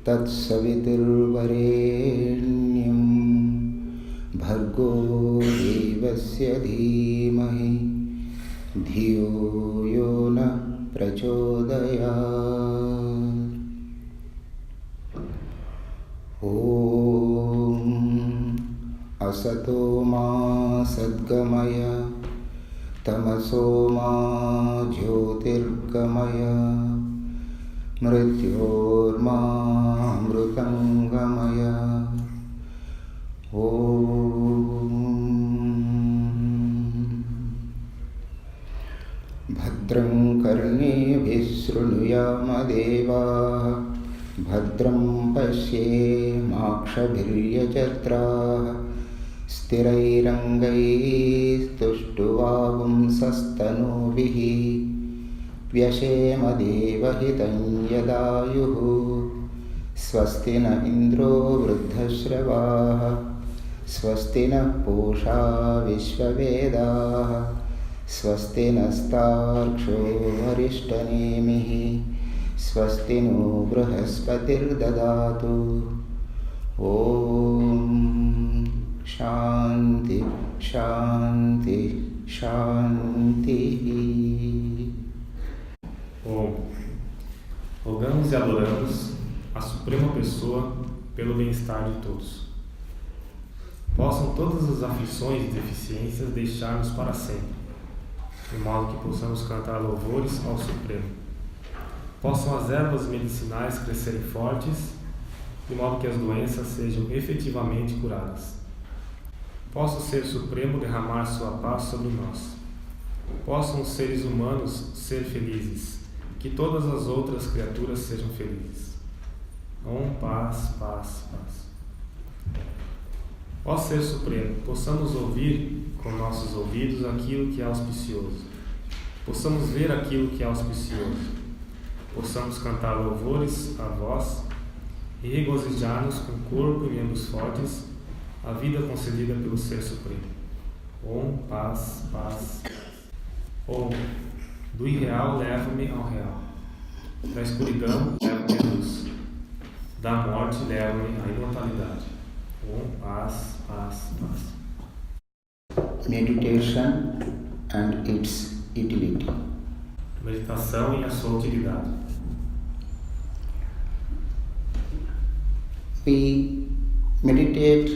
तत्सवितुर्वरेण्यं भर्गो देवस्य धीमहि धियो यो न प्रचोदयात्। ॐ असतो मा सद्गमय तमसो मा ज्योतिर्गमय मृत्योर्मामृतङ्गमय। ॐ भद्रं कर्णेभिः शृणुयाम देवाः भद्रं पश्येमाक्षभिर्यजत्राः स्थिरैरङ्गैस्तुष्टुवागुंसस्तनूभिः व्यशेम देवहितं यदायुः। स्वस्ति न इन्द्रो वृद्धश्रवाः स्वस्ति नः पूषा विश्ववेदाः स्वस्ति नस्तार्क्ष्यो अरिष्टनेमिः स्वस्ति नो बृहस्पतिर्ददातु। ॐ शान्ति शान्ति शान्तिः। Rogamos e adoramos a Suprema Pessoa pelo bem-estar de todos. Possam todas as aflições e deficiências deixar-nos para sempre, de modo que possamos cantar louvores ao Supremo. Possam as ervas medicinais crescerem fortes, de modo que as doenças sejam efetivamente curadas. Possa o Ser Supremo derramar sua paz sobre nós. Possam os seres humanos ser felizes, que todas as outras criaturas sejam felizes. Paz, paz, paz. Ó Ser Supremo, possamos ouvir com nossos ouvidos aquilo que é auspicioso. Possamos ver aquilo que é auspicioso. Possamos cantar louvores a vós e regozijar-nos com corpo e membros fortes a vida concedida pelo Ser Supremo. Paz, paz, paz. Do irreal leva-me ao real. Da escuridão leva-me à luz. Da morte leva-me à imortalidade. Paz, paz, paz. Meditation and its utility. Meditação e a sua utilidade. We meditate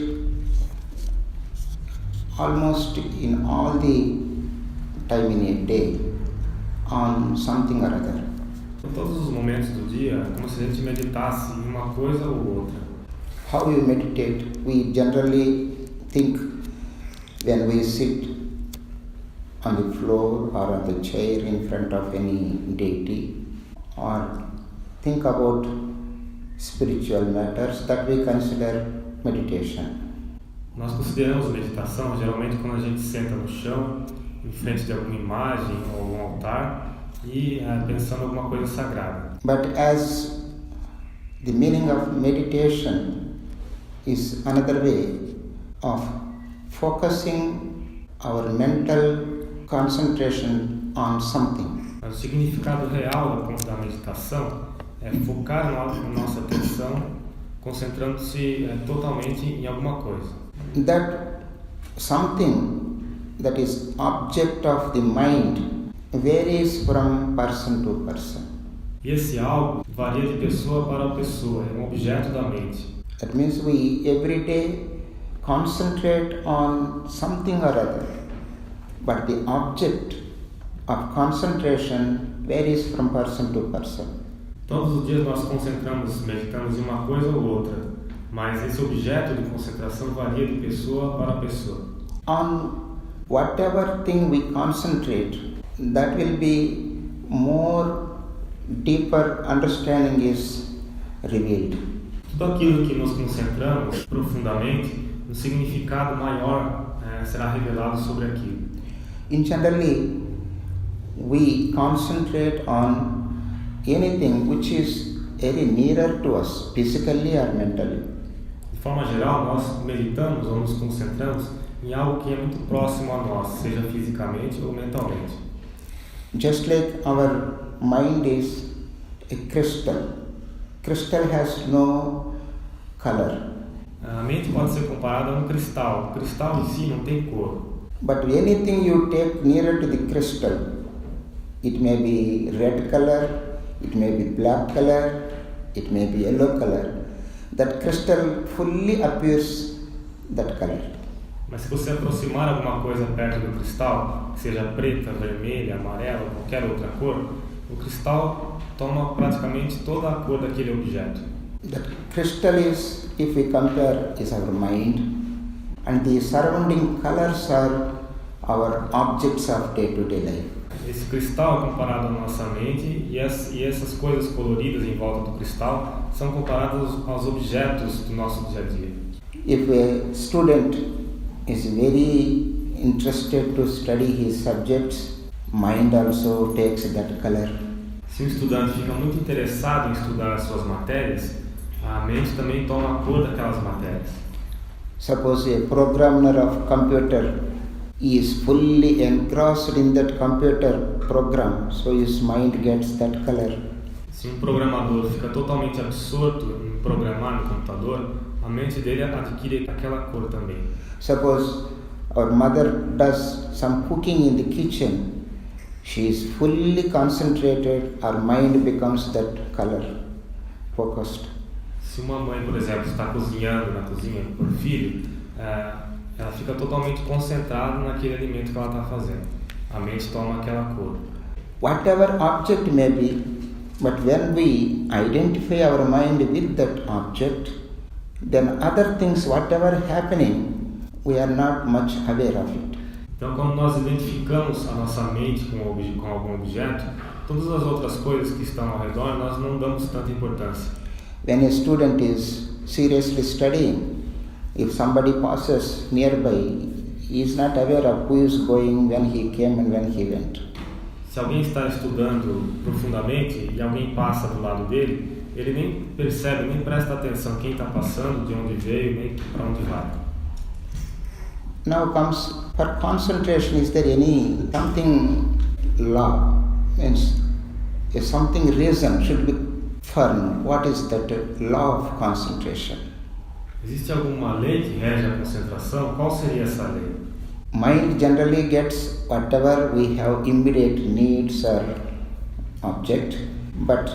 almost in all the time in a day on something or other. Em todos os momentos do dia, é como se a gente meditasse em uma coisa ou outra. How you meditate? We generally think when we sit on the floor or on the chair in front of any deity, or think about spiritual matters, that we consider meditation. Nós consideramos meditação geralmente quando a gente senta no chão, em frente de alguma imagem ou algum altar e pensando em alguma coisa sagrada. But as the meaning of meditation is another way of focusing our mental concentration on something. O significado real da meditação é focar a nossa atenção concentrando-se totalmente em alguma coisa. That something that is object of the mind varies from person to person. E esse algo varia de pessoa para pessoa, é um objeto da mente. That means we every day concentrate on something or other, but the object of concentration varies from person to person. Todos os dias nós meditamos em uma coisa ou outra, mas esse objeto de concentração varia de pessoa para pessoa. On whatever thing we concentrate, that will be more deeper understanding is revealed. Tudo aquilo que nos concentramos profundamente, um significado maior será revelado sobre aquilo. In generally, we concentrate on anything which is very nearer to us, physically or mentally. De forma geral, nós meditamos ou nos concentramos em algo que é muito próximo a nós, seja fisicamente ou mentalmente. Just like our mind is a crystal. Crystal has no color. A mente pode ser comparada a um cristal. O cristal em si não tem cor. But anything you take nearer to the crystal, it may be red color, it may be black color, it may be yellow color. That crystal fully appears that color. Mas se você aproximar alguma coisa perto do cristal, que seja preta, vermelha, amarela, qualquer outra cor, o cristal toma praticamente toda a cor daquele objeto. That crystal is, if we compare, is our mind, and the surrounding colors are our objects of day-to-day life. Esse cristal é comparado à nossa mente e essas coisas coloridas em volta do cristal são comparadas aos objetos do nosso dia a dia. If a student is very interested to study his subjects, mind also takes that color. Se um estudante fica muito interessado em estudar as suas matérias, a mente também toma a cor daquelas matérias. Suppose a programmer of computer is fully engrossed in that computer program, so his mind gets that color. Se um programador fica totalmente absorto em programar no computador, a mente dele adquire aquela cor também. Suppose our mother does some cooking in the kitchen, she is fully concentrated, our mind becomes that color, focused. Se uma mãe, por exemplo, está cozinhando na cozinha por filho, ela fica totalmente concentrada naquele alimento que ela está fazendo. A mente toma aquela cor. Whatever object may be, but when we identify our mind with that object, then other things, whatever happening, we are not much aware of it. Então, quando nós identificamos a nossa mente com algum objeto, todas as outras coisas que estão ao redor, nós não damos tanta importância. When a student is seriously studying, if somebody passes nearby, he is not aware of who is going, when he came and when he went. Se alguém está estudando profundamente e alguém passa do lado dele, ele nem percebe, nem presta atenção quem está passando, de onde veio, nem para onde vai. Now comes, for concentration, is there any something law? Means if something reason should be firm. What is that law of concentration? Existe alguma lei que rege a concentração? Qual seria essa lei? Mind generally gets whatever we have immediate needs or object, but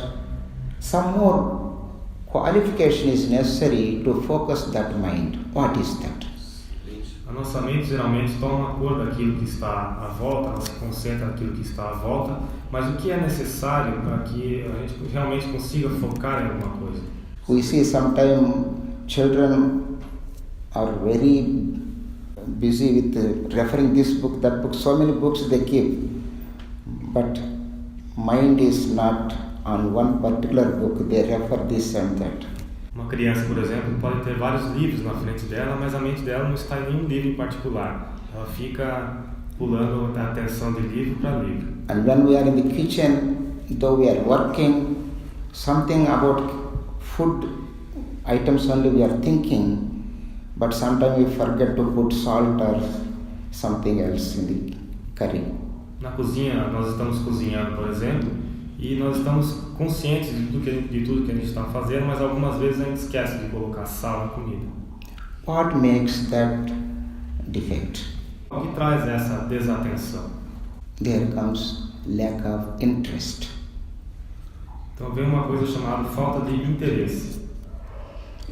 some more qualification is necessary to focus that mind. What is that? A nossa mente geralmente toma a cor daquilo que está à volta, ela se concentra naquilo que está à volta, mas o que é necessário para que a gente realmente consiga focar em alguma coisa? We see sometimes children are very busy with referring this book, that book, so many books they keep, but mind is not on one particular book, they refer this and that. Uma criança, por exemplo, pode ter vários livros na frente dela, mas a mente dela não está em nenhum livro em particular. Ela fica pulando da atenção de livro para livro. And when we are in the kitchen, though we are working, something about food items only we are thinking, but sometimes we forget to put salt or something else in the curry. Na cozinha, nós estamos cozinhando, por exemplo, e nós estamos conscientes de tudo que a gente está fazendo, mas algumas vezes a gente esquece de colocar sal na comida. What makes that defect? O que traz essa desatenção? There comes lack of interest. Então vem uma coisa chamada falta de interesse.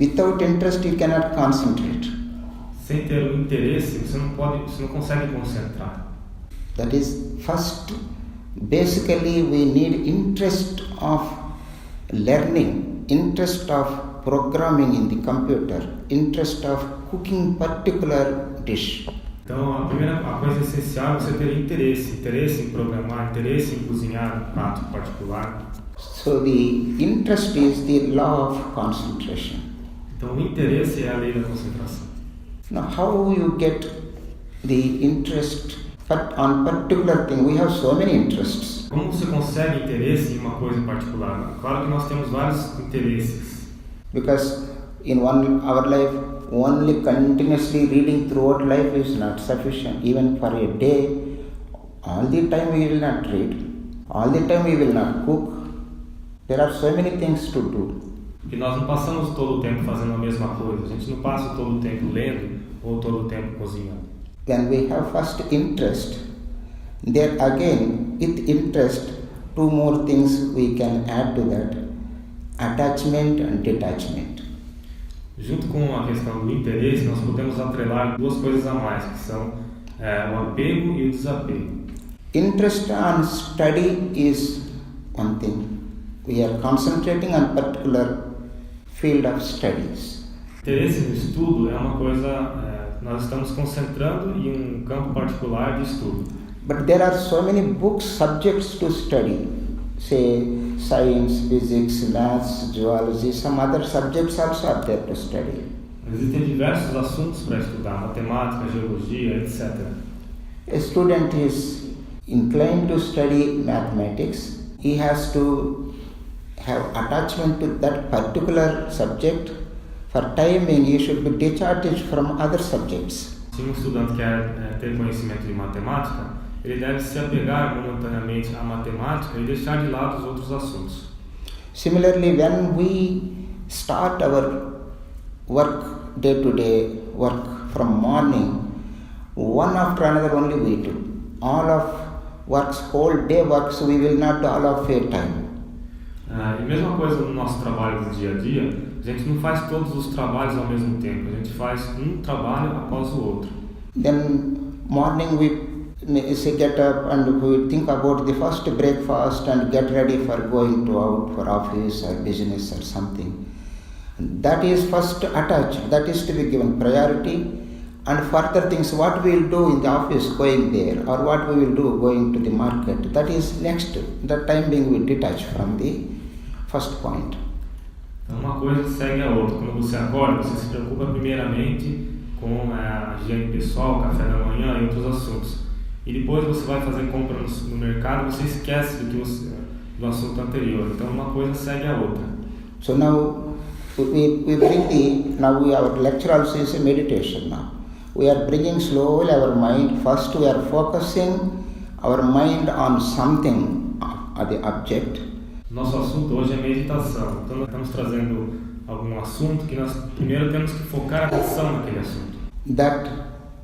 Without interest you cannot concentrate. Sem ter um interesse, você não consegue concentrar. That is, first, basically we need interest of learning, interest of programming in the computer, interest of cooking particular dish. Então, a coisa essencial é você ter interesse em programar, interesse em cozinhar um prato particular. So the interest is the law of concentration. Então, o interesse é a lei da concentração. Now, how you get the interest on particular thing? We have so many interests. Como você consegue interesse em uma coisa em particular? Claro que nós temos vários interesses. Because in our life, only continuously reading throughout life is not sufficient. Even for a day, all the time we will not read, all the time we will not cook. There are so many things to do. Porque nós não passamos todo o tempo fazendo a mesma coisa. A gente não passa todo o tempo lendo ou todo o tempo cozinhando. Then we have first interest. There again, with interest, two more things we can add to that: attachment and detachment. Junto com a questão do interesse, nós podemos atrelar duas coisas a mais, que são o apego e o desapego. Interest on study is one thing. We are concentrating on particular field of studies. Interesse no estudo é uma coisa, nós estamos concentrando em um campo particular de estudo. But there are so many books, subjects to study. Say science, physics, maths, geology, some other subjects also are there to study. Existem diversos assuntos para estudar, matemática, geologia, etc. A student is inclined to study mathematics. He has to have attachment to that particular subject. For timing, he should be detached from other subjects. Se um estudante quer ter conhecimento de matemática, ele deve se apegar momentaneamente à matemática e deixar de lado os outros assuntos. Similarly, when we start our work, day-to-day work from morning, one after another only we do. All of works, whole day works, we will not do all of a time. E mesma coisa no nosso trabalho do dia a dia, a gente não faz todos os trabalhos ao mesmo tempo, a gente faz um trabalho após o outro. Then morning we get up and we think about the first breakfast and get ready for going out for office or business or something. That is first attached, that is to be given priority, and further things what we will do in the office going there or what we will do going to the market, that is next. That time being we detach from the first point. Então uma coisa segue a outra. Quando você acorda, você se preocupa primeiramente com a higiene pessoal, café da manhã e outros assuntos. E depois você vai fazer compra no mercado, você esquece do assunto anterior. Então uma coisa segue a outra. So now our lecture also is a meditation now. We are bringing slowly our mind. First we are focusing our mind on something, the object. Nosso assunto hoje é meditação. Então nós estamos trazendo algum assunto que nós primeiro temos que focar a atenção naquele assunto. That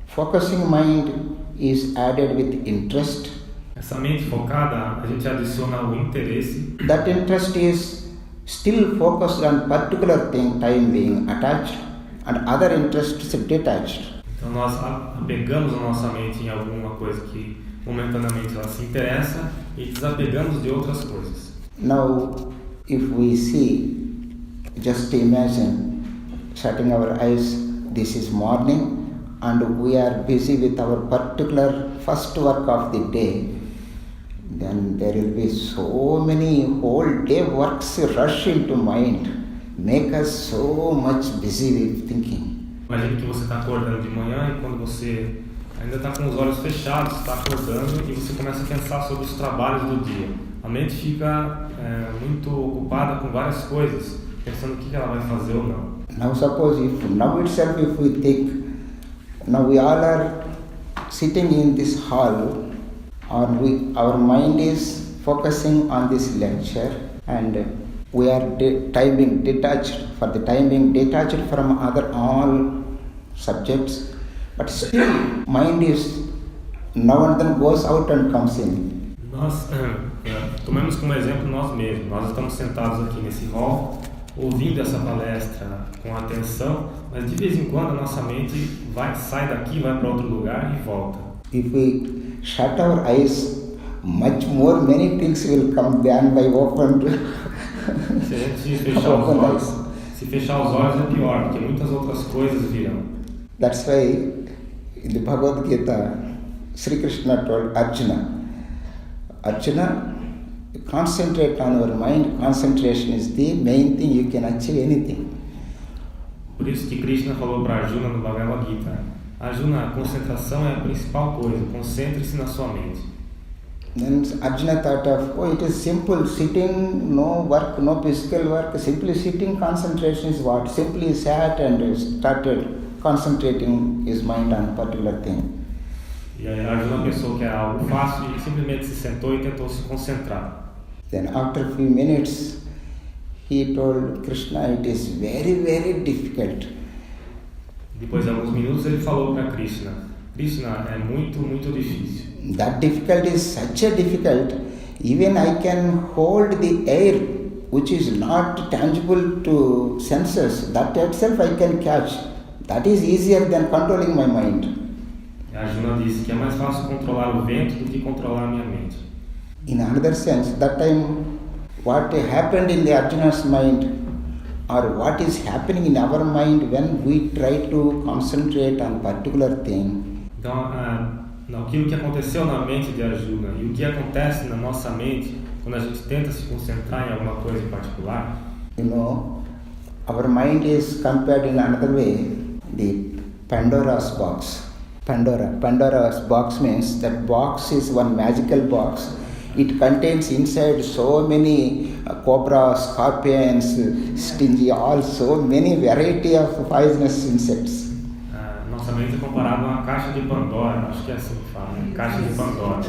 focusing mind is added with interest. Essa mente focada, a gente adiciona o interesse. That interest is still focused on particular thing, time being attached, and other interests detached. Então nós apegamos a nossa mente em alguma coisa que momentaneamente ela se interessa e desapegamos de outras coisas. Now, if we see, just imagine, shutting our eyes, this is morning, and we are busy with our particular first work of the day, then there will be so many whole day works rush into mind, make us so much busy with thinking. Imagine que você está acordando de manhã e quando você ainda está com os olhos fechados, está acordando e você começa a pensar sobre os trabalhos do dia. A mente fica muito ocupada com várias coisas, pensando o que ela vai fazer ou não. Now suppose now itself if we think, now we all are sitting in this hall, our mind is focusing on this lecture, and we are time being detached from other all subjects, but still mind is now and then goes out and comes in. Nós tomemos como exemplo nós mesmos. Nós estamos sentados aqui nesse hall, ouvindo essa palestra com atenção, mas de vez em quando a nossa mente sai daqui, vai para outro lugar e volta. If we shut our eyes, much more many things will come than by open Se a gente fechar os olhos é pior, porque muitas outras coisas virão. That's why in the Bhagavad Gita, Sri Krishna told Arjuna, concentrate on your mind. Concentration is the main thing, you can achieve anything. Por isso que Krishna falou para Arjuna no Bhagavad Gita: Arjuna, a concentração é a principal coisa, concentre-se na sua mente. Then Arjuna thought of, it is simple, sitting, no work, no physical work, simply sitting, concentration is what? Simply sat and started concentrating his mind on a particular thing. E aí Arjuna pensou que era algo fácil e simplesmente se sentou e tentou se concentrar. Then after a few minutes, he told Krishna, it is very, very difficult. Depois de alguns minutos ele falou para Krishna, Krishna, é muito, muito difícil. That difficult is such a difficult, even I can hold the air, which is not tangible to senses, that itself I can catch. That is easier than controlling my mind. Arjuna disse que é mais fácil controlar o vento do que controlar a minha mente. In another sense, that time what happened in the Arjuna's mind, or what is happening in our mind when we try to concentrate on a particular thing. Então, aquilo que aconteceu na mente de Arjuna e o que acontece na nossa mente quando a gente tenta se concentrar em alguma coisa em particular. Our mind is compared in another way, the Pandora's box. Pandora's box means that box is one magical box. It contains inside so many cobras, scorpions, stingy, so many variety of poisonous insects. Nossa mente é comparada a uma caixa de Pandora, acho que é assim que fala, né? Caixa de Pandora.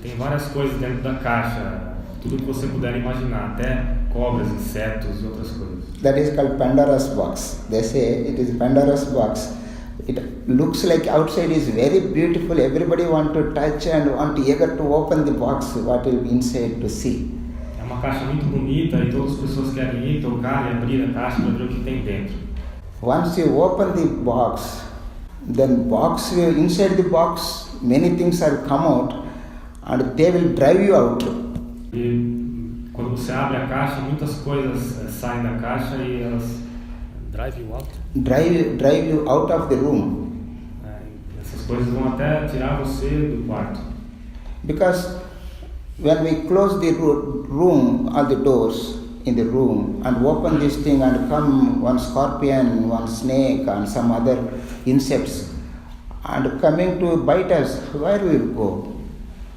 Tem várias coisas dentro da caixa, tudo que você puder imaginar, até cobras, insetos e outras coisas. That is called Pandora's box. They say it is Pandora's box. It looks like outside is very beautiful. Everybody want to touch and want eager to open the box. What will be inside to see. É uma caixa muito bonita e todas as pessoas querem ir tocar e abrir a caixa para ver o que tem dentro. Once you open the box, then inside the box many things are come out and they will drive you out. E quando você abre a caixa, muitas coisas saem da caixa e elas drive you out. Drive you out of the room. Essas coisas vão até tirar você do quarto. Because when we close the room, all the doors in the room, and open this thing and come one scorpion, one snake and some other insects and coming to bite us, where will you go?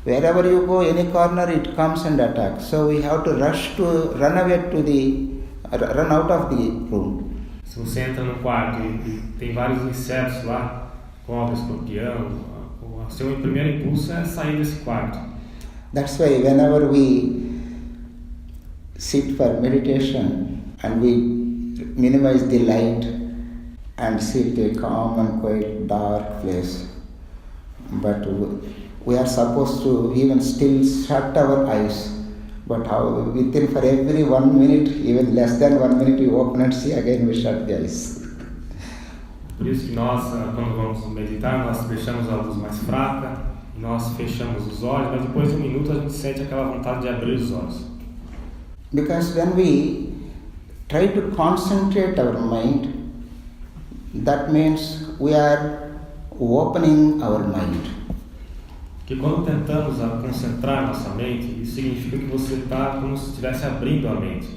Wherever you go, any corner it comes and attacks. So we have to run out of the room. Se você entra no quarto e tem vários insetos lá, cobra, escorpião, o seu primeiro impulso é sair desse quarto. That's why whenever we sit for meditation and we minimize the light and sit a calm and quiet dark place, but we are supposed to even still shut our eyes. But within for every 1 minute, even less than 1 minute, we open and see again we shut the eyes. Por isso que nós, quando vamos meditar, nós deixamos a luz mais fraca, nós fechamos os olhos, mas depois de 1 minuto a gente sente aquela vontade de abrir os olhos. Because when we try to concentrate our mind, that means we are opening our mind. Porque quando tentamos concentrar nossa mente, isso significa que você está como se estivesse abrindo a mente.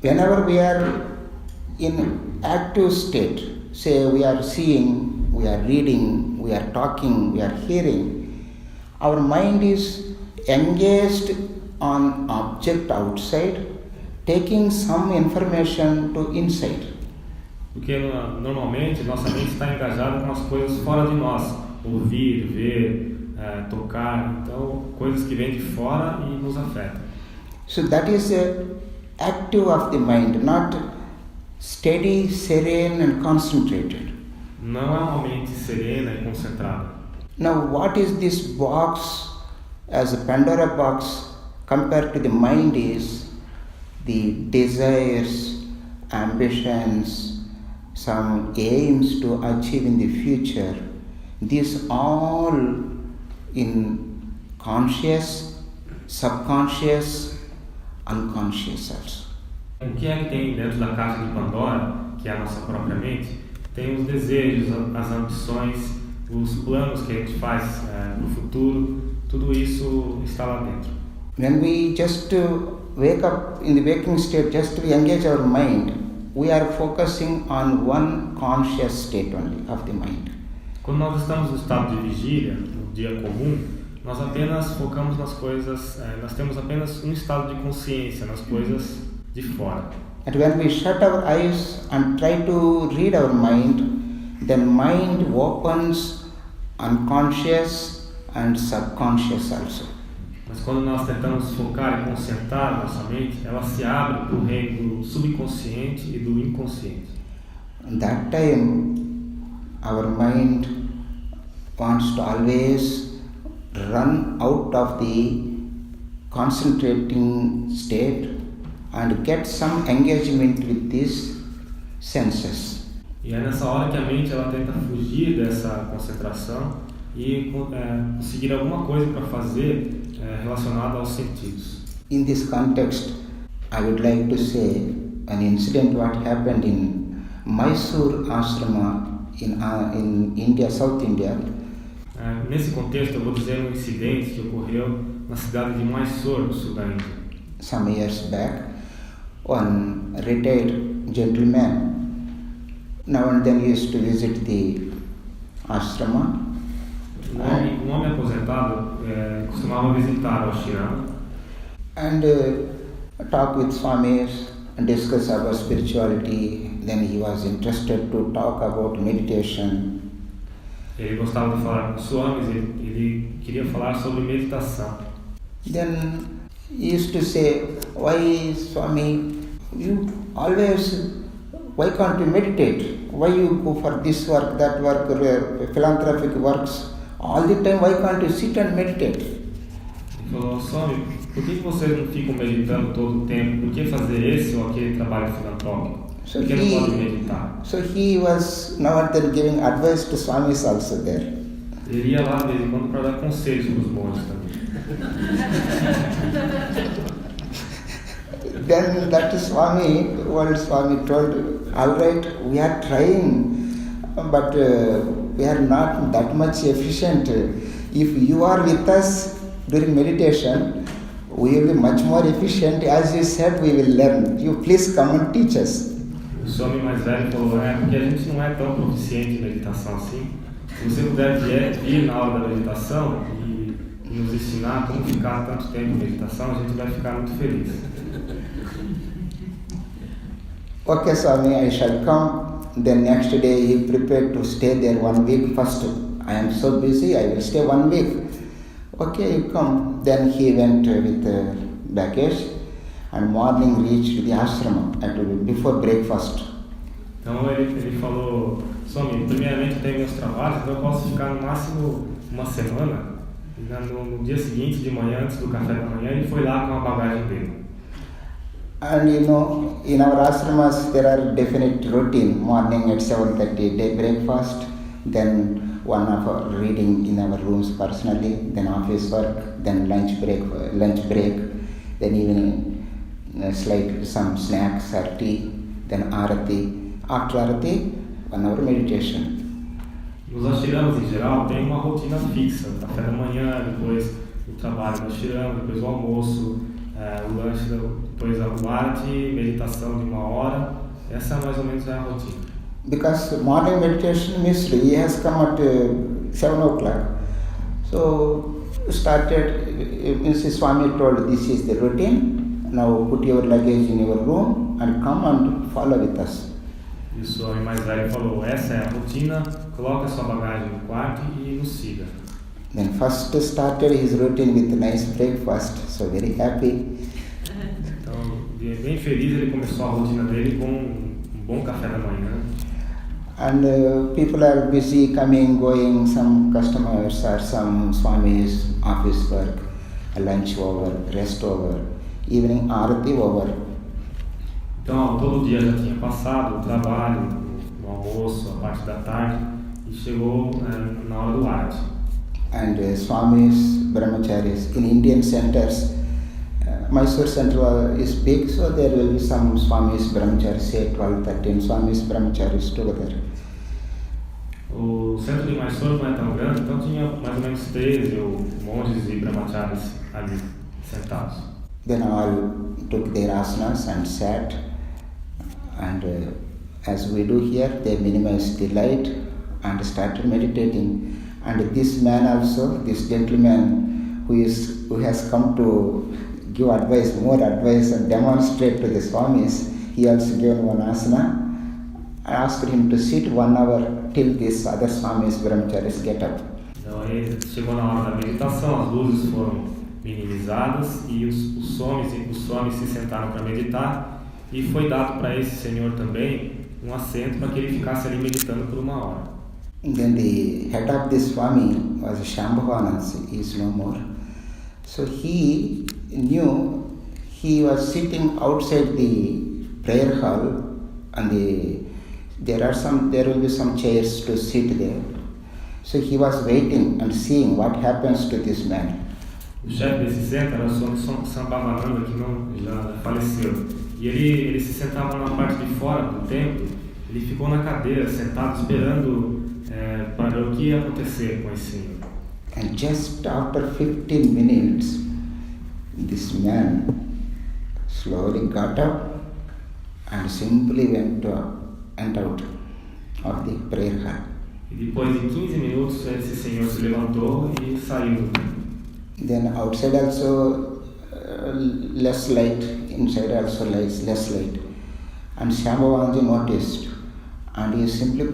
Whenever we are in active state, say we are seeing, we are reading, we are talking, we are hearing, our mind is engaged on object outside, taking some information to inside. Porque normalmente nossa mente está engajada com as coisas fora de nós, ouvir, ver, tocar, então coisas que vêm de fora e nos afetam. So that is active of the mind, not steady, serene and concentrated. Não é uma mente serena e concentrada. Now what is this box as a Pandora box compared to the mind is the desires, ambitions, some aims to achieve in the future. These all in conscious, subconscious, unconscious also. O que é que tem dentro da caixa de Pandora, que é a nossa própria mente? Tem os desejos, as ambições, os planos que a gente faz no futuro, tudo isso está lá dentro. When we just wake up in the waking state, just to engage our mind, we are focusing on one conscious state only of the mind. Quando nós estamos no estado de vigília, no dia comum, nós apenas focamos nas coisas, nós temos apenas um estado de consciência, nas coisas de fora. And when we shut our eyes and try to read our mind, then mind opens unconscious and subconscious also. Mas quando nós tentamos focar e concentrar nossa mente, ela se abre para o reino do subconsciente e do inconsciente. That time, our mind wants to always run out of the concentrating state and get some engagement with these senses. E é nessa hora que a mente ela tenta fugir dessa concentração e conseguir alguma coisa para fazer relacionada aos sentidos. In this context, I would like to say an incident what happened in Mysore Ashrama in India, South India. Nesse contexto, eu vou dizer um incidente que ocorreu na cidade de Mysore, no sul da Índia. Some years back, one retired gentleman now and then used to visit the ashrama. Um homem aposentado costumava visitar o oceano And talk with Swamis and discuss about spirituality. Then he was interested to talk about meditation. Ele gostava de falar com Swamis, ele queria falar sobre meditação. Then he used to say, "Why, Swami, you always, why can't you meditate? Why you go for this work, that work, philanthropic works? All the time, why can't you sit and meditate?" Ele falou, Swami, por que vocês não ficam meditando todo o tempo? Por que fazer esse ou aquele trabalho filantrópico? Por que não podem meditar? So he was now and then giving advice to Swamis also there. Ele ia lá de vez em quando para dar conselhos para os monges também. Then that Swami, old Swami told, "All right, we are trying, but we are not that much efficient. If you are with us during meditation, we will be much more efficient. As you said, we will learn. You please come and teach us." O Swami mais velho falou, porque a gente não é tão proficiente em meditação assim. Se você puder vir na aula da meditação e nos ensinar como ficar tanto tempo em meditação, a gente vai ficar muito feliz. Okay, Swami, I shall come. Then next day he prepared to stay there 1 week first. I am so busy, I will stay 1 week. Okay, you come. Then he went with baggage and morning reached the ashrama before breakfast. Então ele falou, Swami, primeiramente eu tenho meus trabalhos, então eu posso ficar no máximo uma semana. No dia seguinte, de manhã, antes do café da manhã, ele foi lá com a bagagem dele. And you know, in our ashramas there are definite routine. Morning at 7:30, day breakfast, then 1 hour reading in our rooms personally, then office work, then lunch break, then evening slight some snacks or tea, then arati. After arati, 1 hour meditation. Nos ashramas em geral tem uma rotina fixa, café da manhã, depois o trabalho no ashrama, depois o almoço, o lanche, depois o arati, meditação de 1 hora. Essa mais ou menos é a rotina. Because morning meditation means he has come at 7 o'clock. So started, Mrs. Swami told, this is the routine. Now put your luggage in your room and come and follow with us. E o Swami mais velho falou, essa é a rotina, coloca sua bagagem no quarto e nos siga. Then first started his routine with a nice breakfast, so very happy. Então, bem feliz, ele começou a rotina dele com um bom café da manhã. And people are busy coming, going, some customers or some Swamis, office work, lunch over, rest over, evening arati over. Então, todo dia já tinha passado o trabalho, o almoço, a parte da tarde, e chegou na hora do arati. And Swamis, brahmacharis, in Indian centers, Mysore Central is big, so there will be some Swamis Brahmacharis, say 12, 13 Swamis Brahmacharis together. O centro de Mysore não é tão grande, então tinha mais ou menos 13 monges e brahmacharis ali sentados. Then all took their asanas and sat, and as we do here, they minimized the light and started meditating. And this man also, this gentleman who has come to give advice, more advice and demonstrate to the Swamis, he also gave one asana. I asked him to sit 1 hour till these other Swamis Brahmacharis get up. Então aí chegou na hora da meditação, as luzes foram minimizadas e os Swamis se sentaram para meditar, e foi dado para esse senhor também um assento para que ele ficasse ali meditando por 1 hora. And then the head of this Swami was Shambhavananda, he is no more. So he knew he was sitting outside the prayer hall, and there will be some chairs to sit there. So he was waiting and seeing what happens to this man. O chefe desse centro era o Swami Swasamvedyananda, que já faleceu. E ele se sentava na parte de fora do templo. Ele ficou na cadeira, sentado, esperando para ver o que ia acontecer com esse senhor. And just after 15 minutes, this man slowly got up and simply went out of the prayer hall. E depois de 15 minutos, esse senhor se levantou e saiu. Then outside also less light, inside also less light. And Shambhavananda noticed, and he is simply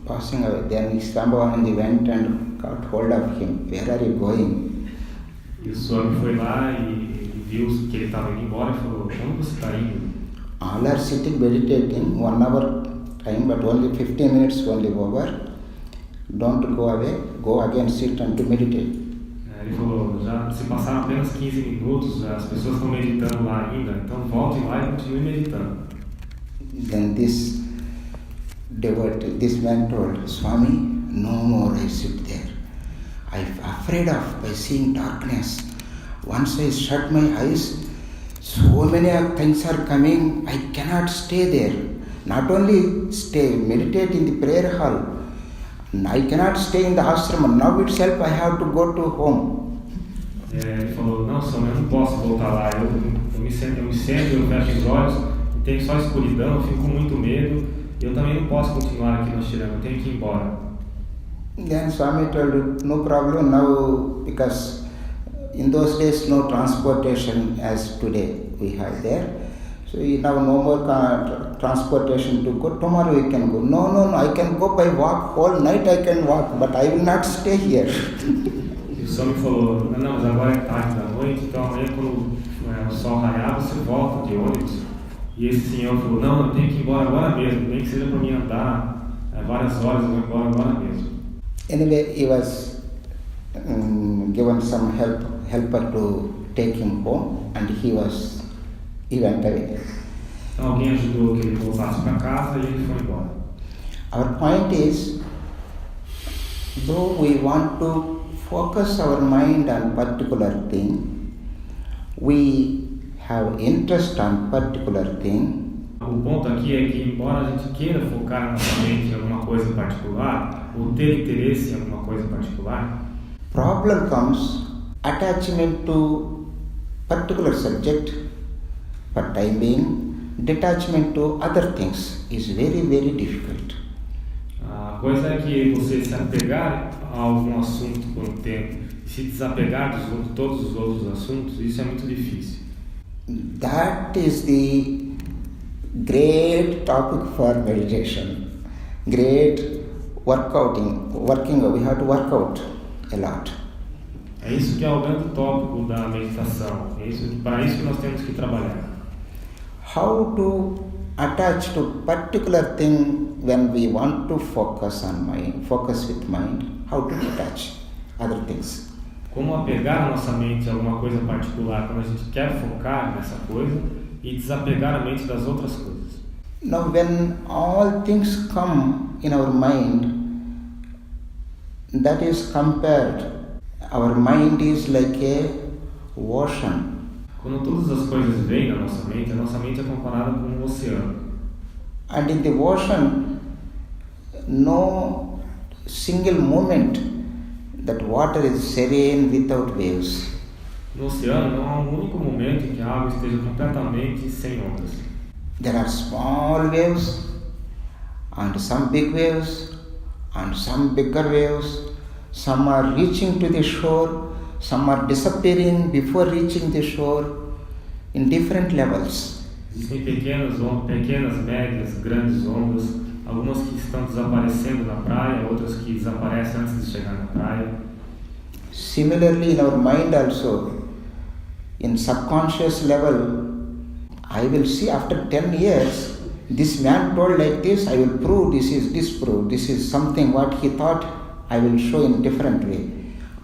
passing away. Then Shambhavananda went and got hold of him. Where are you going? E o Swami foi lá e viu que ele estava indo embora e falou: onde você está indo? All are sitting meditating 1 hour time, but only 15 minutes only over. Don't go away, go again, sit and to meditate. Ele falou: já se passaram apenas 15 minutos, as pessoas estão meditando lá ainda, então voltem lá e continuem meditando. Then this man told, Swami, no more I sit there. I'm afraid of by seeing darkness. Once I shut my eyes, so many things are coming, I cannot stay there. Not only stay, meditate in the prayer hall. I cannot stay in the ashram. Now itself I have to go to home. Ele falou: não, Swami, eu não posso voltar lá. Eu me sento, eu fecho os olhos, tenho só escuridão, eu fico com muito medo. Eu também não posso continuar aqui no ashram, eu tenho que ir embora. Then Swami told, no problem now, because in those days no transportation as today we have there. So now no more transportation to go. Tomorrow we can go. No, I can go by walk. Whole night I can walk, but I will not stay here. E o Swami falou: não, mas agora é tarde da noite, então amanhã quando o sol raiar você volta de ônibus. E esse senhor falou: não, eu tenho que ir embora agora mesmo, nem que seja para mim andar várias horas, eu vou embora agora mesmo. Anyway, he was given some helper to take him home, and he went away. Então alguém ajudou que ele voltasse para casa e ele foi embora. Our point is, though we want to focus our mind on particular thing, we have interest on particular thing. O ponto aqui é que, embora a gente queira focar nossa mente em alguma coisa em particular, ou ter interesse em alguma coisa em particular, problem comes attachment to particular subject for time being, detachment to other things is very, very difficult. A coisa é que você se apegar a algum assunto por um tempo e se desapegar de todos os outros assuntos, isso é muito difícil. That is the great topic for meditation. Great working. We have to work out a lot. É isso que é o grande tópico da meditação. Para isso que nós temos que trabalhar. How to attach to particular thing when we want to focus with mind. How to detach other things. Como apegar a nossa mente a alguma coisa particular quando a gente quer focar nessa coisa e desapegar a mente das outras coisas. Now, when all things come in our mind, that is compared. Our mind is like a ocean. Quando todas as coisas vêm na nossa mente, a nossa mente é comparada com um oceano. And in the ocean, no single moment that water is serene without waves. No oceano não há um único momento em que a água esteja completamente sem ondas. There are small waves and some big waves and some bigger waves. Some are reaching to the shore, some are disappearing before reaching the shore in different levels. Existem pequenas, médias, grandes ondas, algumas que estão desaparecendo na praia, outras que desaparecem antes de chegar na praia. Similarly, in our mind also, in subconscious level, I will see after 10 years, this man told like this, I will prove, this is disproved, this is something what he thought, I will show in different way.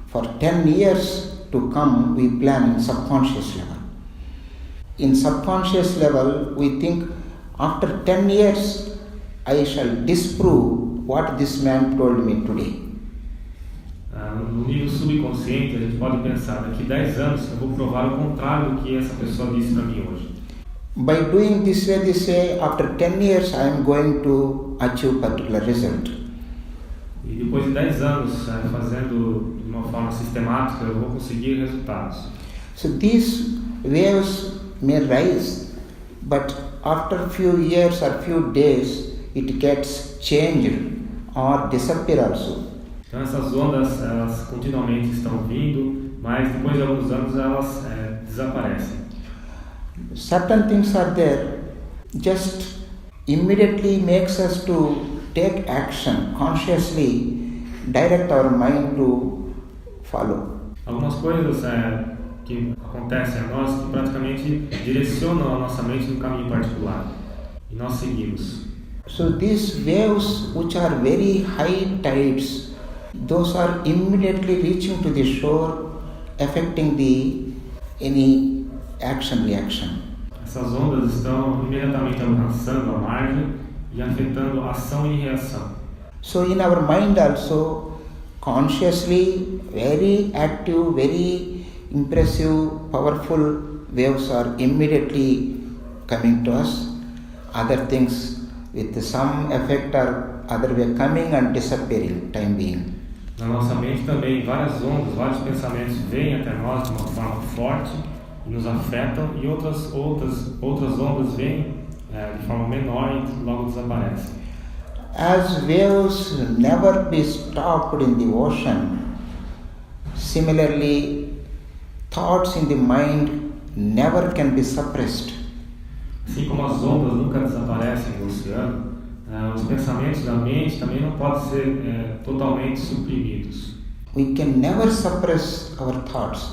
For 10 years to come, we plan in subconscious level. In subconscious level, we think after 10 years, I shall disprove what this man told me today. No nível subconsciente, a gente pode pensar, daqui 10 anos eu vou provar o contrário do que essa pessoa disse para mim hoje. By doing this way, after 10 years, I am going to achieve particular result. E depois de 10 anos, fazendo de uma forma sistemática, eu vou conseguir resultados. So these waves may rise, but after few years or few days, it gets changed or disappear also. Então essas ondas, elas continuamente estão vindo, mas depois de alguns anos elas desaparecem. Certain things are there, just immediately makes us to take action, consciously direct our mind to follow. Algumas coisas que acontecem a nós que praticamente direcionam a nossa mente num caminho particular e nós seguimos. So these waves which are very high tides, those are immediately reaching to the shore, affecting any action-reaction. Essas ondas estão imediatamente alcançando a margem e afetando a ação e reação. So in our mind also, consciously, very active, very impressive, powerful waves are immediately coming to us. Other things with some effect are other way coming and disappearing, time being. Na nossa mente também várias ondas, vários pensamentos vêm até nós de uma forma forte e nos afetam, e outras ondas vêm de forma menor e logo desaparecem. As waves never be stopped in the ocean, similarly, thoughts in the mind never can be suppressed. Assim como as ondas nunca desaparecem no oceano, os pensamentos da mente também não podem ser totalmente suprimidos. We can never suppress our thoughts.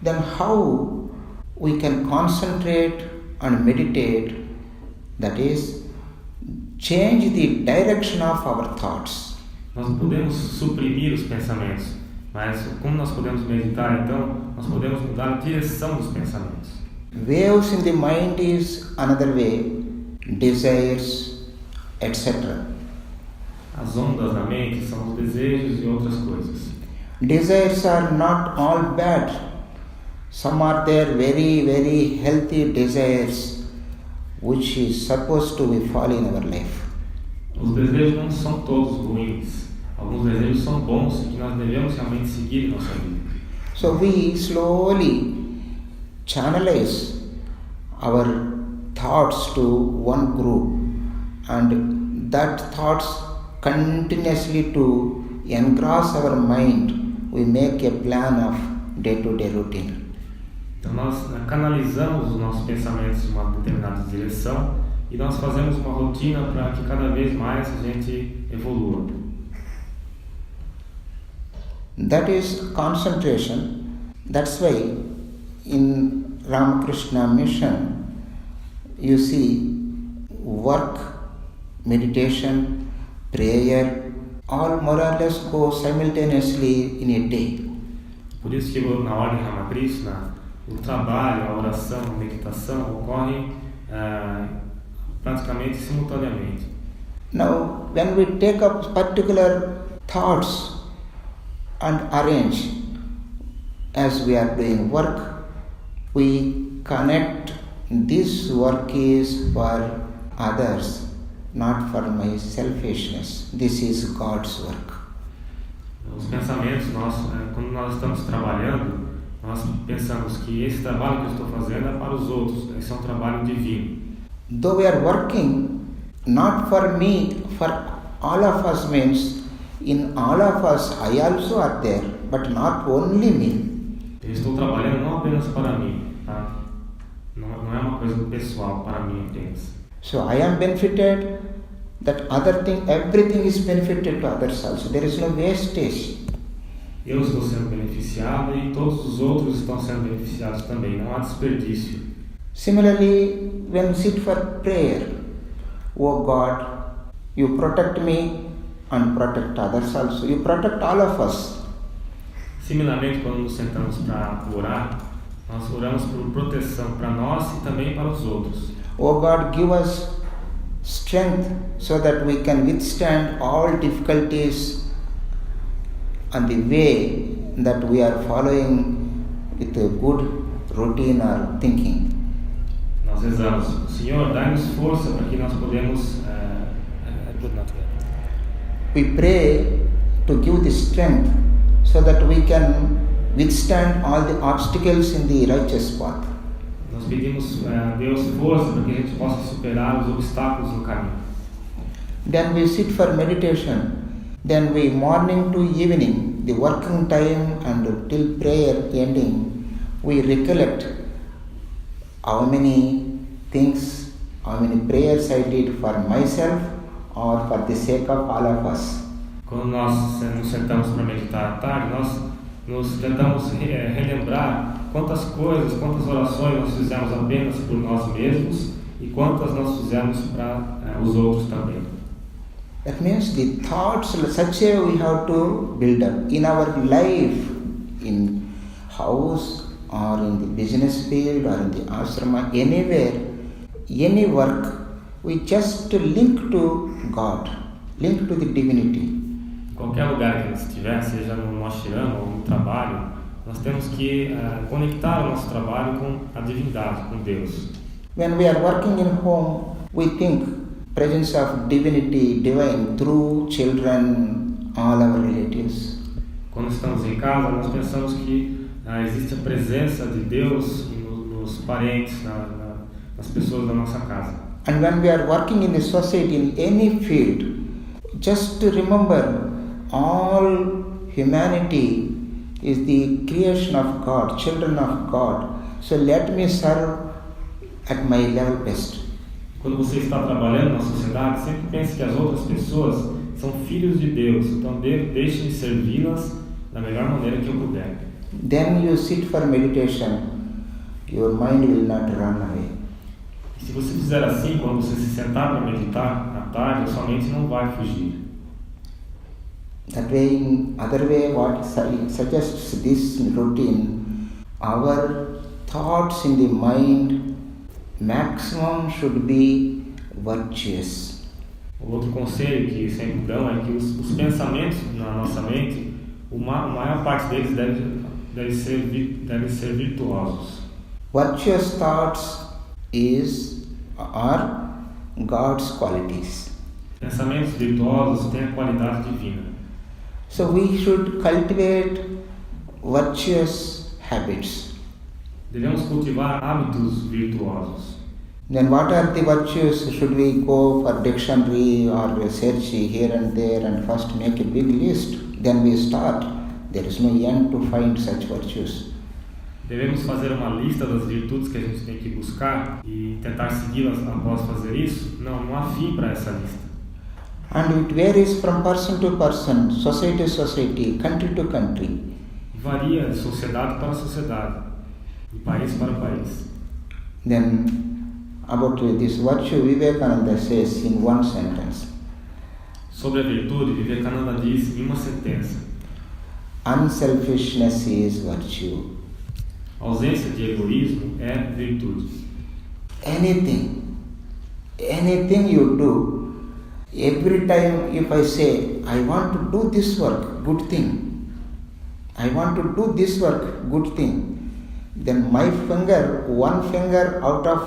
Then how we can concentrate and meditate, that is, change the direction of our thoughts. Nós não podemos suprimir os pensamentos, mas como nós podemos meditar então? Nós podemos mudar a direção dos pensamentos. Waves in the mind is another way, desires, etc. As ondas na mente são os desejos e outras coisas. Desires are not all bad. Some are there very, very healthy desires which is supposed to be fall in our life. Os desejos não são todos ruins. Alguns desejos são bons e que nós devemos realmente seguir em nossa vida. So we slowly channelize our thoughts to one group, and that thoughts continuously to engross our mind, we make a plan of day-to-day routine. Então nós canalizamos os nossos pensamentos em uma determinada direção e nós fazemos uma rotina para que cada vez mais a gente evolua. That is concentration. That's why in Ramakrishna mission you see work, meditation, prayer, all more or less go simultaneously in a day. Por isso que na ordem Ramakrishna o trabalho, a oração, a meditação ocorrem praticamente simultaneamente. Now, when we take up particular thoughts and arrange, as we are doing work, we connect this work is for others, not for my selfishness. This is God's work. Os pensamentos, quando nós estamos trabalhando, nós pensamos que esse trabalho que eu estou fazendo é para os outros, esse é um trabalho divino. Though we are working not for me, for all of us, means in all of us I also are there, but not only me. Eu estou trabalhando não apenas para mim, tá? Não é uma coisa pessoal para mim apenas. So I am benefited, that other thing, everything is benefited to others also. There is no wastage. Eu estou sendo beneficiado e todos os outros estão sendo beneficiados também, não há desperdício. Similarly, when we sit for prayer, oh God, you protect me and protect others also. You protect all of us. Similarmente, quando nos sentamos para orar, nós oramos por proteção para nós e também para os outros. Oh God, give us strength so that we can withstand all difficulties on the way that we are following with a good routine or thinking. Nós rezamos, Senhor, dai-nos força para que nós podemos... We pray to give the strength so that we can withstand all the obstacles in the righteous path. Nós pedimos a Deus força para que a gente possa superar os obstáculos no caminho. Then we sit for meditation. Then we morning to evening, the working time and till prayer ending, we recollect how many things, how many prayers I did for myself or for the sake of all of us. Quando nós nos sentamos para meditar à tarde, nós nos tentamos relembrar quantas coisas, quantas orações nós fizemos apenas por nós mesmos e quantas nós fizemos para os outros também. That means the thoughts, such a we have to build up in our life, in house or in the business field or in the ashrama, anywhere, any work, we just link to God, link to the divinity. Em qualquer lugar que a gente estiver, seja no ashrama ou no trabalho, nós temos que conectar o nosso trabalho com a divindade, com Deus. When we are working in home, we think presence of divinity, divine, through children, all our relatives. Quando estamos em casa, nós pensamos que existe a presença de Deus nos parentes, nas pessoas da nossa casa. And when we are working in the society, in any field, just to remember, all humanity is the creation of God, children of God. So let me serve at my level best. Quando você está trabalhando na sociedade, sempre pense que as outras pessoas são filhos de Deus, então deixe de servi-las da melhor maneira que eu puder. Then you sit for meditation, your mind will not run away. Se você fizer assim, quando você se sentar para meditar à tarde, a sua mente não vai fugir. That way, in other way, what suggests this routine, our thoughts in the mind maximum should be virtuous. O outro conselho que sempre dão é que os pensamentos na nossa mente, a maior parte deles deve ser virtuosos. Virtuous thoughts are God's qualities. Pensamentos virtuosos têm a qualidade divina. So we should cultivate virtuous habits. Devemos cultivar hábitos virtuosos. Then what are the virtues? Should we go for dictionary or search here and there and first make a big list? Then we start. There is no end to find such virtues. Devemos fazer uma lista das virtudes que a gente tem que buscar e tentar segui-las após fazer isso? Não há fim para essa lista. And it varies from person to person, society to society, country to country. Varia de sociedade para sociedade, de país para país. Then about this virtue, Vivekananda says in one sentence. Sobre a virtude, Vivekananda diz em uma sentença: Unselfishness is virtue. A ausência de egoísmo é virtude. Anything you do, every time if I say, I want to do this work, good thing. I want to do this work, good thing. then my finger, one finger out of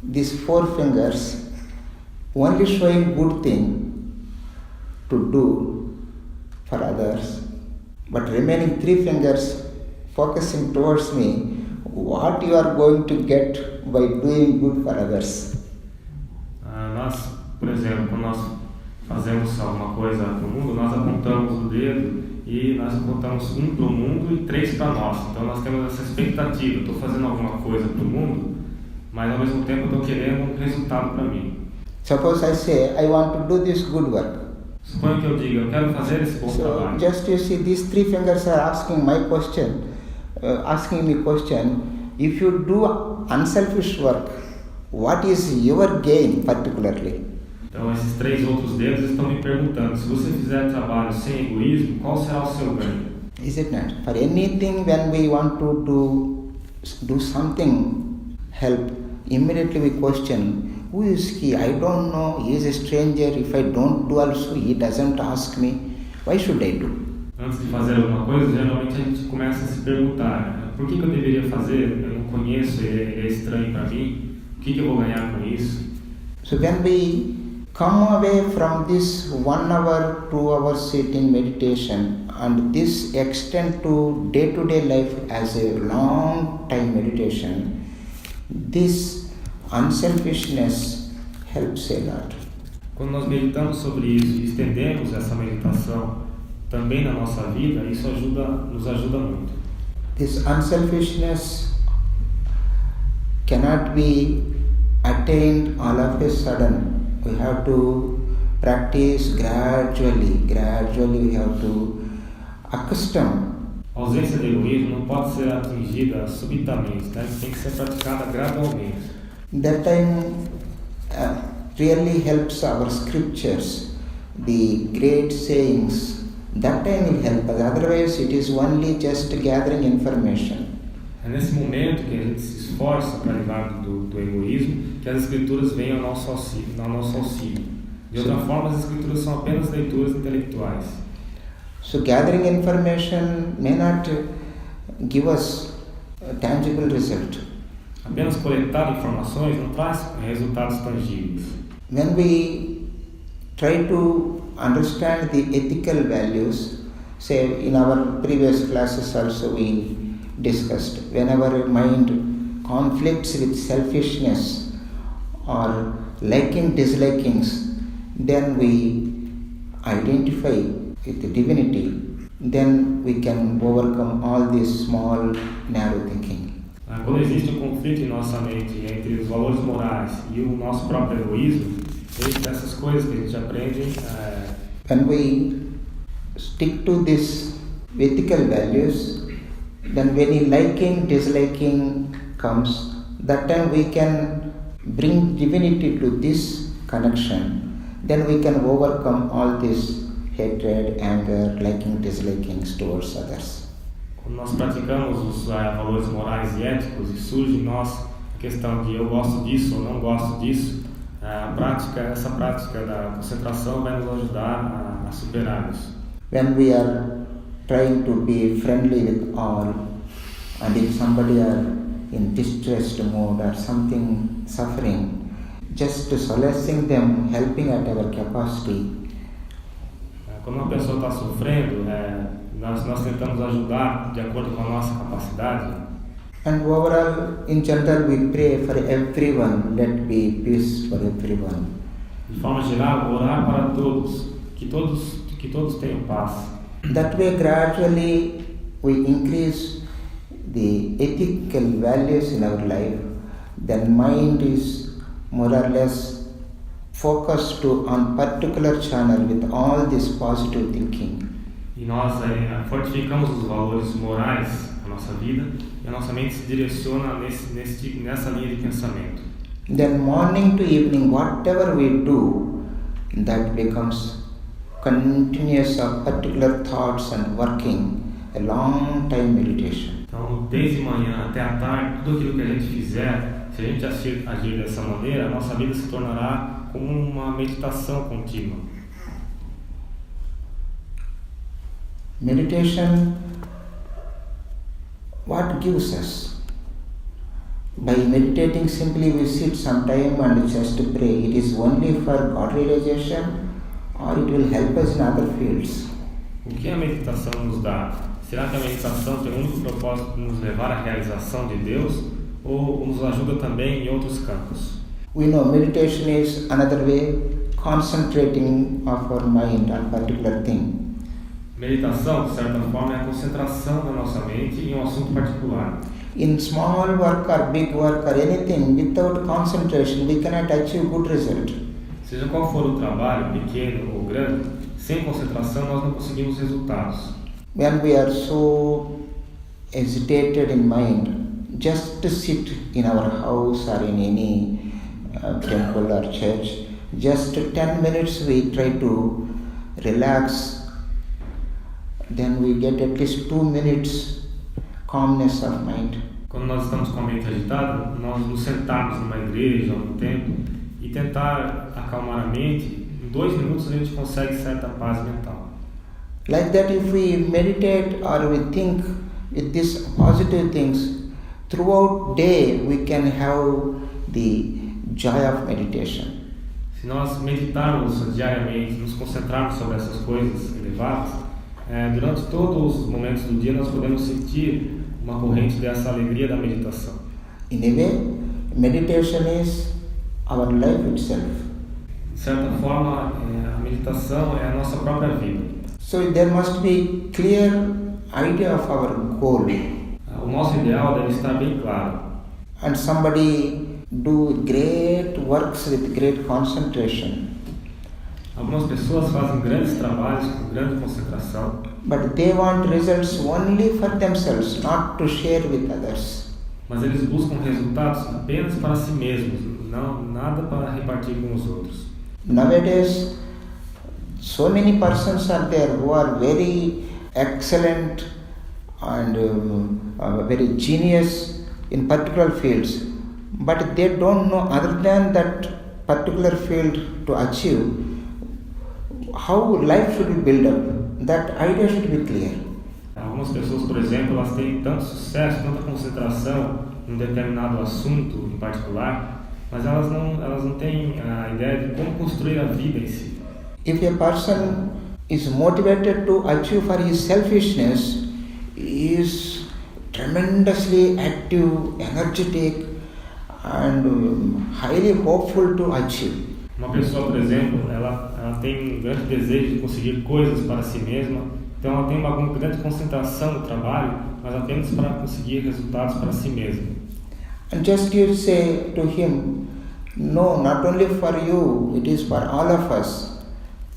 these 4 fingers, only showing good thing to do for others, but remaining 3 fingers focusing towards me, what you are going to get by doing good for others. Nós, por exemplo, quando nós fazemos alguma coisa para o mundo, nós apontamos o dedo e nós apontamos 1 para o mundo e 3 para nós. Então nós temos essa expectativa, estou fazendo alguma coisa para o mundo, mas ao mesmo tempo estou querendo um resultado para mim. Suppose I say, I want to do this good work. Suponho que eu diga, eu quero fazer esse bom trabalho. Just you see, these 3 fingers are asking my question, asking me question. If you do unselfish work, what is your gain particularly? Então esses 3 outros dedos estão me perguntando, se você fizer trabalho sem egoísmo, qual será o seu ganho? Is it not? For anything, when we want to do something, help, immediately we question, who is he? I don't know, he is a stranger, if I don't do also, he doesn't ask me, why should I do? Antes de fazer alguma coisa, geralmente a gente começa a se perguntar, por que eu deveria fazer? Eu não conheço, ele é estranho para mim, o que eu vou ganhar com isso? So when we come away from this 1 hour, 2 hours sitting meditation, and this extend to day-to-day life as a long time meditation, this unselfishness helps a lot. Quando nós meditamos sobre isso e estendemos essa meditação também na nossa vida, isso nos ajuda muito. This unselfishness cannot be attained all of a sudden. We have to practice gradually we have to accustom. A ausência de egoísmo não pode ser atingida subitamente, né? Tem que ser praticada gradualmente. That time really helps our scriptures, the great sayings. That time will help us, otherwise it is only just gathering information. É nesse momento que a gente se esforça para livrar do egoísmo que as escrituras vêm ao nosso auxílio. De outra forma, as escrituras são apenas leituras intelectuais. So gathering information may not give us a tangible result. Apenas coletar informações não traz resultados tangíveis. When we try to understand the ethical values, say in our previous classes also we discussed, whenever mind conflicts with selfishness or liking, dislikings, then we identify with the divinity, then we can overcome all this small, narrow thinking. Quando existe um conflito em nossa mente entre os valores morais e o nosso próprio egoísmo, essas coisas que a gente aprende. When we stick to these ethical values, then when any liking, disliking comes, that time we can bring divinity to this connection. Then we can overcome all this hatred, anger, liking, dislikings towards others. Quando nós praticamos os valores morais e éticos e surge em nós a questão de eu gosto disso ou não gosto disso, essa prática da concentração vai nos ajudar a superar isso. When we are trying to be friendly with all, and if somebody are in distressed mood or something suffering, just solacing them, helping at our capacity. Quando uma pessoa está sofrendo, nós tentamos ajudar de acordo com a nossa capacidade. And overall, in general, we pray for everyone, let be peace for everyone. De forma geral, orar para todos, que todos tenham paz. That way, gradually, we increase the ethical values in our life. Then mind is more or less focused on particular channel with all this positive thinking. E nós fortificamos os valores morais na nossa vida e a nossa mente se direciona nessa linha de pensamento. Then morning to evening, whatever we do, that becomes continuous of particular thoughts and working, a long time meditation. Então, desde manhã até a tarde, tudo aquilo que a gente fizer, se a gente agir dessa maneira, a nossa vida se tornará como uma meditação contínua. Meditation, what gives us? By meditating simply we sit some time and just pray. It is only for God realization or it will help us in other fields. O que a meditação nos dá? Será que a meditação tem o único propósito de nos levar à realização de Deus ou nos ajuda também em outros campos? We know meditation is another way concentrating of our mind on a particular thing. Meditação, de certa forma, é a concentração da nossa mente em um assunto particular. In small work or big work or anything, without concentration, we cannot achieve good result. Seja qual for o trabalho, pequeno ou grande, sem concentração nós não conseguimos resultados. When we are so agitated in mind, just to sit in our house or in any temple or church, just 10 minutes we try to relax, then we get at least 2 minutes calmness of mind. Quando nós estamos com a mente agitada, nós nos sentarmos numa igreja ou num templo e tentar acalmar a mente, em 2 minutos a gente consegue certa paz mental. Like that, if we meditate or we think with these positive things, throughout day we can have the joy of meditation. Se nós meditarmos diariamente, nos concentrarmos sobre essas coisas elevadas, durante todos os momentos do dia nós podemos sentir uma corrente dessa alegria da meditação. In a way, meditation is our life itself. De certa forma, a meditação é a nossa própria vida. So there must be clear idea of our goal. O nosso ideal deve estar bem claro. And somebody do great works with great concentration. Algumas pessoas fazem grandes trabalhos com grande concentração, but they want results only for themselves, not to share with others. Mas eles buscam resultados apenas para si mesmos, não nada para repartir com os outros. Nowadays, so many persons are there who are very excellent and very genius in particular fields, but they don't know other than that particular field to achieve how life should be built up. That idea should be clear. Algumas pessoas, por exemplo, elas têm tanto sucesso, tanta concentração em um determinado assunto em particular, mas elas não têm a ideia de como construir a vida em si. If a person is motivated to achieve for his selfishness, he is tremendously active, energetic and highly hopeful to achieve. Uma pessoa, por exemplo, ela tem um grande desejo de conseguir coisas para si mesma, então ela tem uma grande concentração no trabalho, mas apenas para conseguir resultados para si mesma. And just you say to him, no, not only for you, it is for all of us,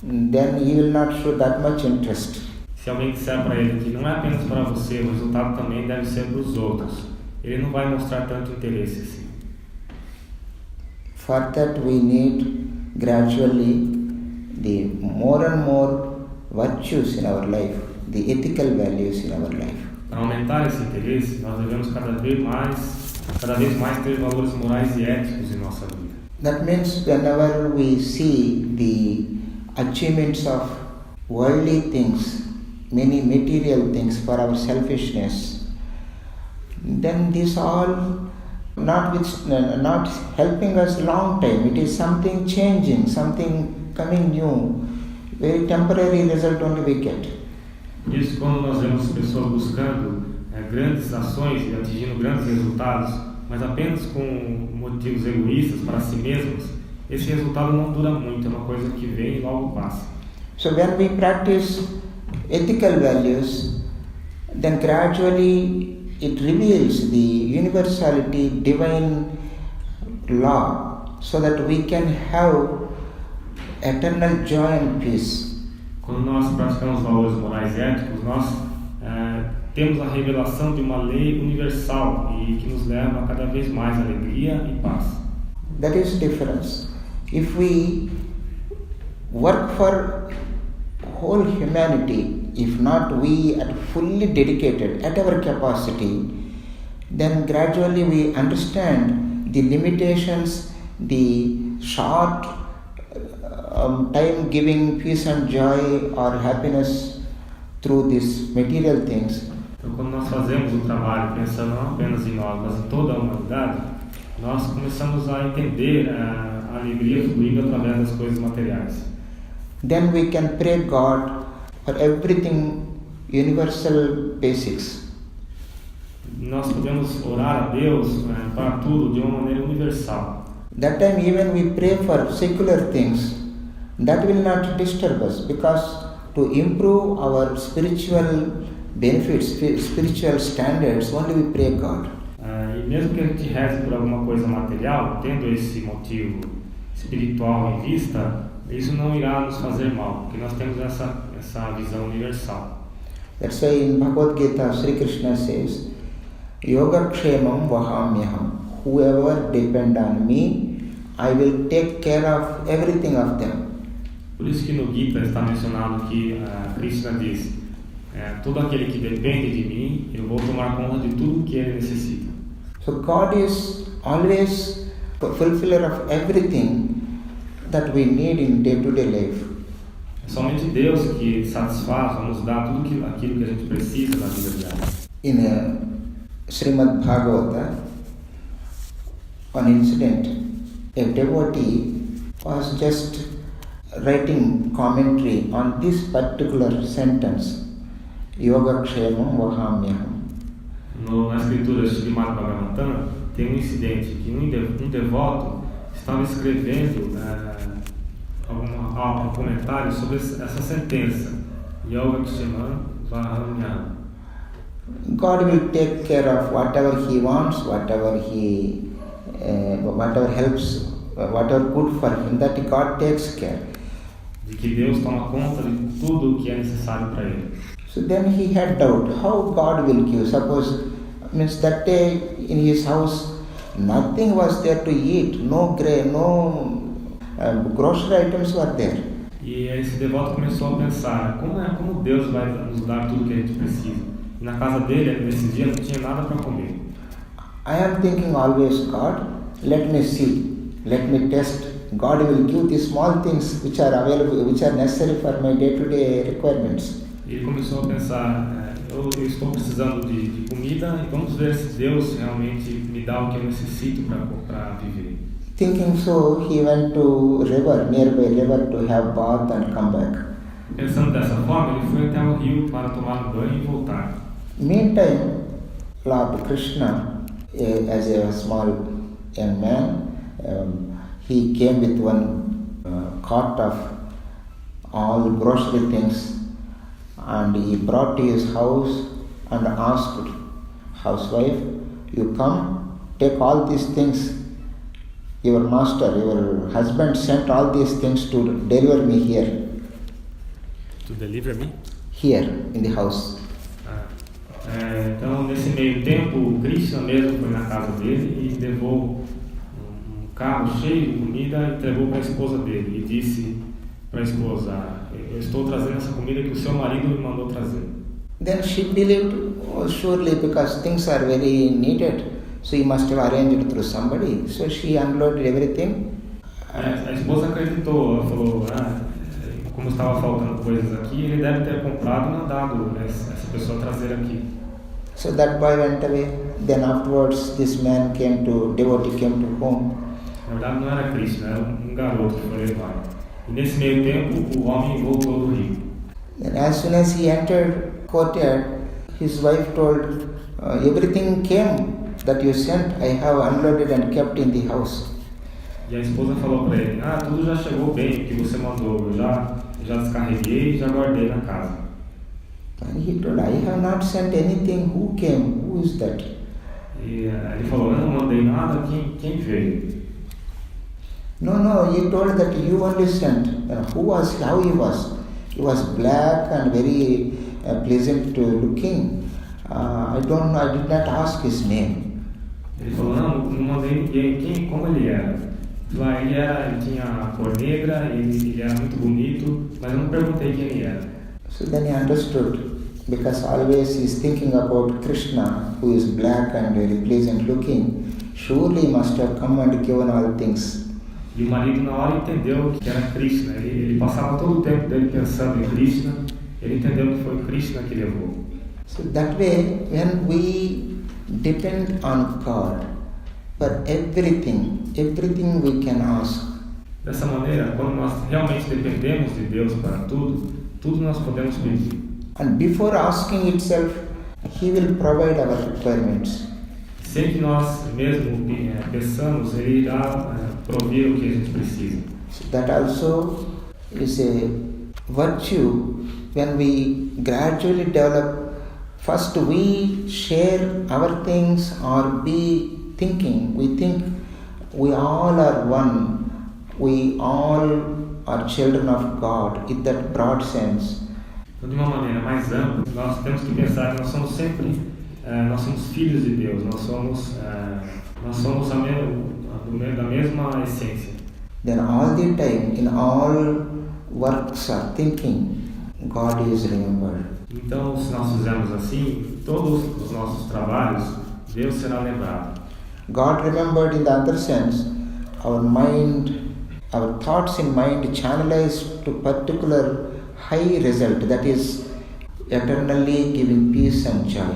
then he will not show that much interest. Se alguém disser para ele que não é apenas para você, o resultado também deve ser para os outros, ele não vai mostrar tanto interesse assim. For that we need gradually the more and more virtues in our life, the ethical values in our life. Para aumentar esse interesse, nós devemos cada vez mais ter valores morais e éticos em nossa vida. That means whenever we see the achievements of worldly things, many material things for our selfishness, then these all not helping us long time. It is something changing, something coming new. Very temporary result only we get. Isso, quando nós vemos pessoas buscando grandes ações e atingindo grandes resultados, mas apenas com motivos egoístas para si mesmos, esse resultado não dura muito, é uma coisa que vem e logo passa. So when we practice ethical values, then gradually it reveals the universality, divine law, so that we can have eternal joy and peace. Quando nós praticamos valores morais e éticos, nós temos a revelação de uma lei universal e que nos leva a cada vez mais alegria e paz. That is the difference. If we work for whole humanity, if not we are fully dedicated at our capacity, then gradually we understand the limitations, the short time giving peace and joy or happiness through these material things. Então, quando nós fazemos um trabalho pensando não apenas em nós, mas em toda a humanidade, nós começamos a entender a alegria fluindo através das coisas materiais. Then we can pray God for everything, universal basics. Nós podemos orar a Deus para tudo de uma maneira universal. That time even we pray for secular things, that will not disturb us, because to improve our spiritual benefits, spiritual standards, only we pray God. E mesmo que a gente reze por alguma coisa material, tendo esse motivo espiritual em vista, isso não irá nos fazer mal, porque nós temos essa visão universal. That's why in Bhagavad Gita, Sri Krishna says, Yoga Kshemam Vahamyaham. Whoever depend on me, I will take care of everything of them. Por isso que no Gita está mencionado que Krishna diz, todo aquele que depende de mim, eu vou tomar conta de tudo que ele necessita. So God is always fulfiller of everything that we need in day-to-day life. É somente Deus que satisfaz, nos dá tudo aquilo que a gente precisa na vida diária. In Srimad Bhagavata, one incident, a devotee was just writing commentary on this particular sentence, Yoga Kshemam Vahamyaham. Na escritura Srimad Bhagavatam tem um incidente que um devoto estava escrevendo um comentário sobre essa sentença, Yoga Kshemam Vahamyaham. God will take care of whatever He wants, whatever helps, whatever good for Him, that God takes care. De que Deus toma conta de tudo o que é necessário para ele. So then he had doubt, how God will give? Suppose, means that day in his house, nothing was there to eat, no grocery items were there. E esse devoto começou a pensar, como Deus vai nos dar tudo que a gente precisa? E na casa dele, nesse dia, não tinha nada para comer. I am thinking always, God, let me see, let me test. God will give the small things which are available, which are necessary for my day-to-day requirements. Ele começou a pensar, eu estou precisando de comida e vamos ver se Deus realmente me dá o que eu necessito para viver. Thinking so, he went to nearby river to have bath and come back. Pensando dessa forma, ele foi até o rio para tomar um banho e voltar. Meantime, Lord Krishna, as a small young man, he came with one cart of all grocery things, and he brought to his house and asked, housewife, you come, take all these things. Your master, your husband sent all these things to deliver me here. To deliver me? Here, in the house. Então, nesse meio tempo, o Krishna mesmo foi na casa dele e levou um carro cheio de comida e entregou para a esposa dele. E disse para a esposa, eu estou trazendo essa comida que o seu marido me mandou trazer. Then she believed, surely because things are very needed, so he must have arranged through somebody. So she unloaded everything. A esposa acreditou, ela falou, como estava faltando coisas aqui, ele deve ter comprado e mandado essa pessoa trazer aqui. So that boy went away. Then afterwards, this man devotee came to home. Na verdade não era Krishna, era um garoto que foi levar. E nesse meio tempo, o homem voltou do rio. And as soon as he entered courtyard, his wife told, everything came that you sent, I have unloaded and kept in the house. E a esposa falou para ele, tudo já chegou bem, o que você mandou, eu já descarreguei e já guardei na casa. And he told, I have not sent anything, who came, who is that? E ele falou, eu não mandei nada, quem veio? No, he told that you only sent. How he was? He was black and very pleasant looking. I don't know, I did not ask his name. Ele falou, não mandei ninguém, como ele era? Ele tinha a cor negra, ele era muito bonito, mas eu não perguntei quem ele era. So then he understood, because always he is thinking about Krishna, who is black and very pleasant looking. Surely he must have come and given all things. E o marido na hora entendeu que era Krishna. Ele passava todo o tempo dele pensando em Krishna. Ele entendeu que foi Krishna que levou. So that way, when we depend on God, For everything we can ask. Dessa maneira, quando nós realmente dependemos de Deus para tudo, tudo nós podemos pedir. And before asking itself, He will provide our requirements. Sem que nós mesmo peçamos, Ele irá prover o que a gente precisa. So that also is a virtue when we gradually develop. First we share our things or be thinking. We think we all are one. We all are children of God in that broad sense. Então, de uma maneira mais ampla, nós temos que pensar que nós somos sempre, nós somos filhos de Deus, nós somos da mesma essência. Then all the time, in all works or thinking, God is remembered. Então, se nós fizermos assim, todos os nossos trabalhos, Deus será lembrado. God remembered in the other sense, our mind, our thoughts in mind channelized to particular high result, that is eternally giving peace and joy.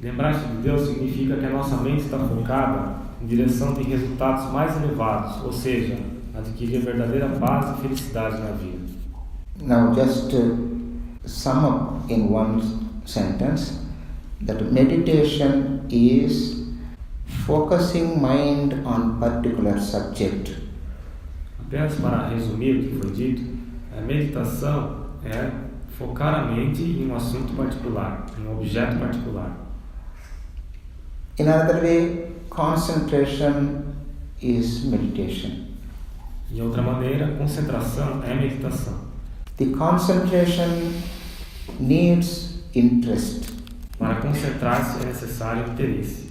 Lembrar-se de Deus significa que a nossa mente está focada em direção de resultados mais elevados, ou seja, adquirir a verdadeira paz e felicidade na vida. Now just sum up in one sentence that meditation is focusing mind on particular subject. Apenas para resumir o que foi dito, a meditação é focar a mente em um assunto particular, em um objeto particular. In another way, concentration is meditation. De outra maneira, concentração é meditação. The concentration needs interest. Para concentrar-se é necessário interesse.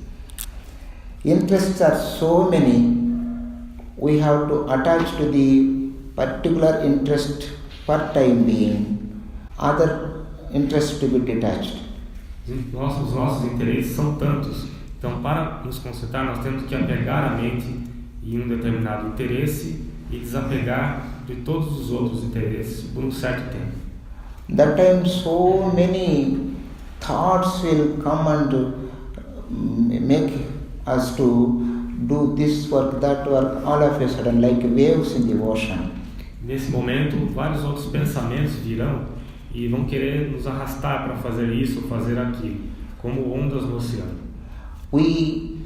Interests are so many, we have to attach to the particular interest for time being, other interests to be detached. Os nossos interesses são tantos, então para nos concentrar nós temos que apegar a mente em um determinado interesse e desapegar de todos os outros interesses por um certo tempo. That time so many thoughts will come and make us to do this work, that work, all of a sudden, like waves in the ocean. Nesse momento, vários outros pensamentos virão e vão querer nos arrastar para fazer isso ou fazer aquilo, como ondas no oceano. We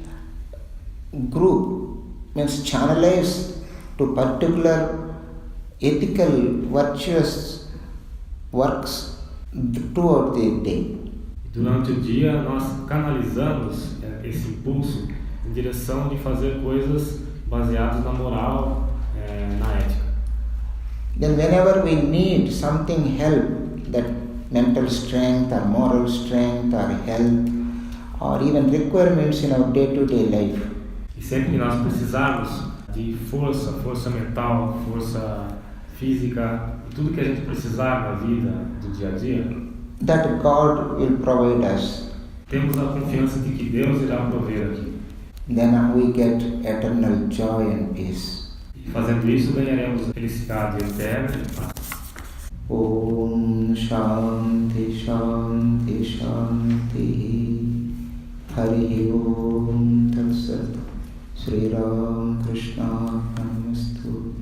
group, means channelize to particular ethical, virtuous works throughout the day. Durante o dia, nós canalizamos esse impulso em direção de fazer coisas baseadas na moral, na ética. Then whenever we need something help, that mental strength or moral strength or health or even requirements in our day-to-day life, e sempre que nós precisarmos de força mental, força física, tudo que a gente precisar na vida do dia a dia, that God will provide us. Temos a confiança de que Deus irá prover aqui. Then we get eternal joy and peace. E fazendo isso, ganharemos felicidade eterna e paz. Om Shanti Shanti Shanti. Hari Om Tat Sat. Sri Ram Krishna Namastu.